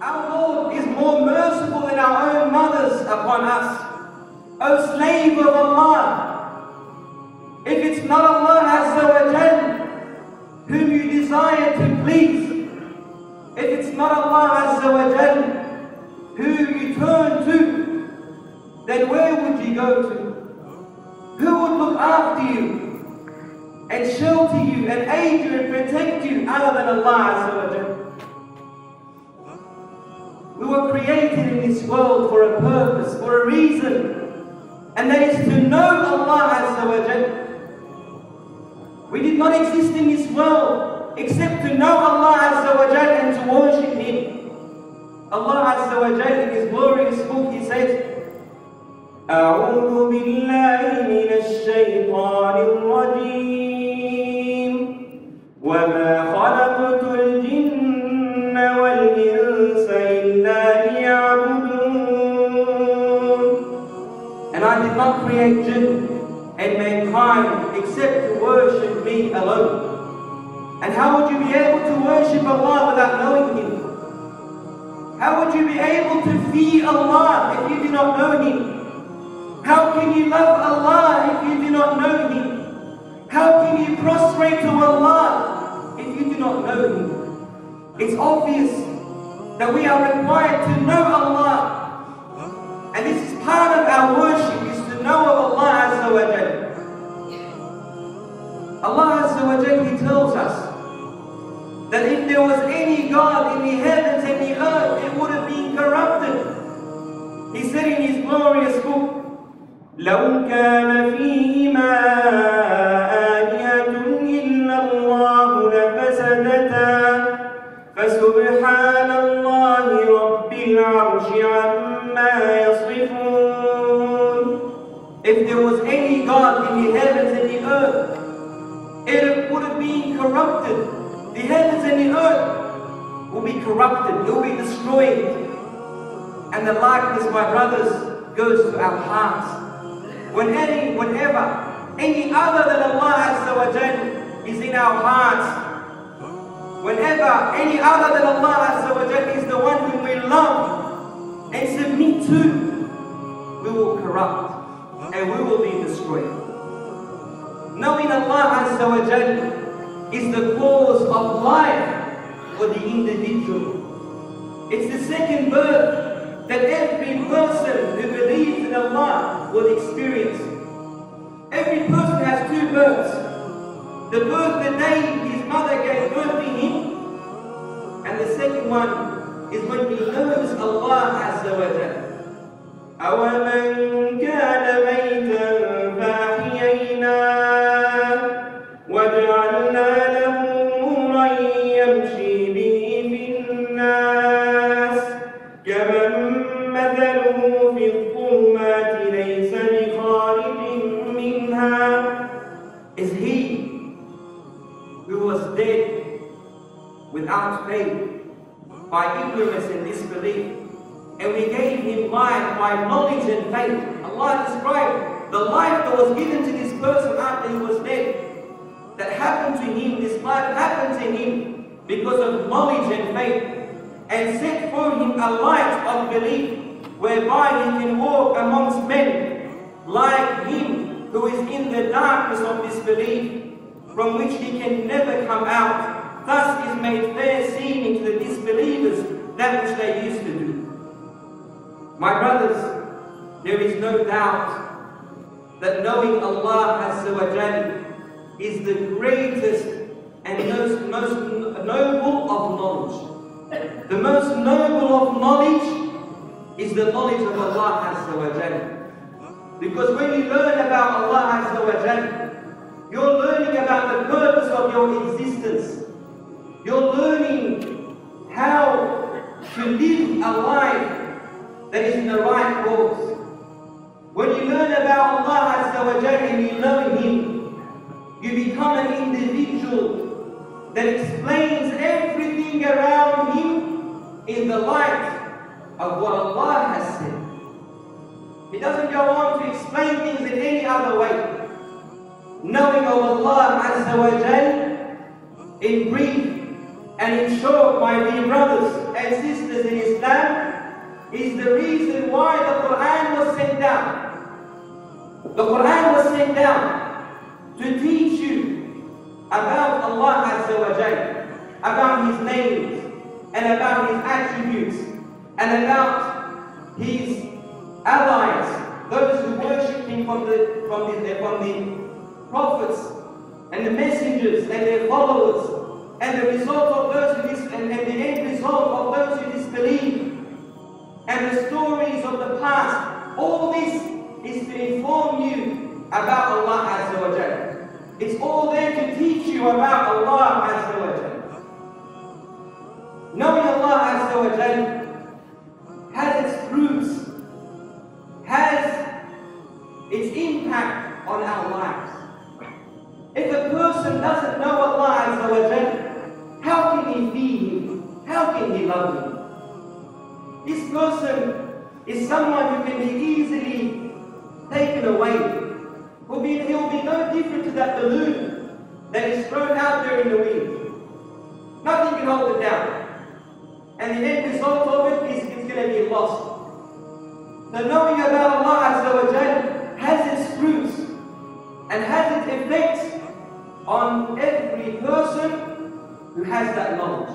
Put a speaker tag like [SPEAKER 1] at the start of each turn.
[SPEAKER 1] Our Lord is more merciful than our own mothers upon us. O slave of Allah, if it's not Allah Azza wa Jal whom you desire to please, if it's not Allah Azza wa Jal who you turn to, then where would you go to? Who would look after you and shelter you and aid you and protect you other than Allah Azza wa Jal? We were created in this world for a purpose, for a reason, and that is to know Allah Azza wa Jal. We did not exist in this world except to know Allah Azza wa Jal and to worship Him. Allah Azza wa Jal in His glorious book, He says, أعوذ بالله من الشيطان الرجيم وما خلقت الجن والإنس إلا ليعبدون. And I did not create jinn and mankind except to worship me alone. And how would you be able to worship Allah without knowing Him? How would you be able to fear Allah if you do not know Him? How can you love Allah if you do not know Him? How can you prostrate to Allah if you do not know Him? It's obvious that we are required to know Allah. And this is part of our worship, is to know of Allah Azza wa Jal. Allah Azza wa Jal, He tells us that if there was any God in the heavens and the earth, it would have been corrupted. He said in His glorious book, لو كان فيهما آلهة إلا الله لفسدتا فسبحان الله رب العرش عما يصفون. If there was any God in the heavens and the earth, it would have been corrupted. The heavens and the earth will be corrupted, it will be destroyed. And the likeness, my brothers, goes to our hearts. Whenever any other than Allah Azza wa Jal is in our hearts, whenever any other than Allah Azza wa Jal is the one whom we love and submit to, we will corrupt and we will be destroyed. Knowing Allah Azza wa Jal is the cause of life for the individual. It's the second birth that every person who believes in Allah will experience. Every person has two births. The birth the day his mother gave birth to him, and the second one is when he knows Allah Azza wa Jalla. أَوَمَنْ كَانَ مَيْتًا فَأَحْيَيْنَاهُ وَجَعَلْنَا لَهُ نُورًا يَمْشِي بِهِ فِي النَّاسِ كَمَنْ مَثَلُهُ فِي الظُّلُمَاتِ لَيْسَ بِخَارِجٍ مِنْهَا. Is he who was dead without faith, by ignorance and disbelief, and we gave him life by knowledge and faith. Allah described the life that was given to this person after he was dead. That happened to him, this life happened to him because of knowledge and faith, and set for him a light of belief, whereby he can walk amongst men like him who is in the darkness of disbelief, from which he can never come out. Thus is made fair seeming to the disbelievers that which they used to do. My brothers, there is no doubt that knowing Allah Azza wa Jalla is the greatest and most noble of knowledge. The most noble of knowledge is the knowledge of Allah Azza wa Jalla. Because when you learn about Allah Azza wa Jalla, you're learning about the purpose of your existence. You're learning how to live a life that is in the right course. When you learn about Allah Azza wa Jalla and you know Him, you become an individual that explains everything around him in the light of what Allah has said. He doesn't go on to explain things in any other way. Knowing of Allah Azza wa Jal in brief And in short, my dear brothers and sisters in Islam, is the reason why the Quran was sent down. The Quran was sent down to teach you about Allah Azza wa Jalla, about His names, and about His attributes, and about His allies, those who worship Him from the prophets and the messengers and their followers, and the result of those who and the end result of those who disbelieve, and the stories of the past. All this is to inform you about Allah Azza wa Jalla. It's all there to teach you about Allah Azza wa Jalla. Knowing Allah Azza wa Jalla has its fruits, has its impact on our lives. If a person doesn't know Allah Azza wa Jalla, how can he feed him? How can he love him? This person is someone who can be easily taken away. He'll be no different to that balloon that is thrown out there in the wind. Nothing can hold it down. And the end result of it is it's going to be lost. So knowing about Allah Azza wa Jalla has its fruits and has its effects on every person who has that knowledge.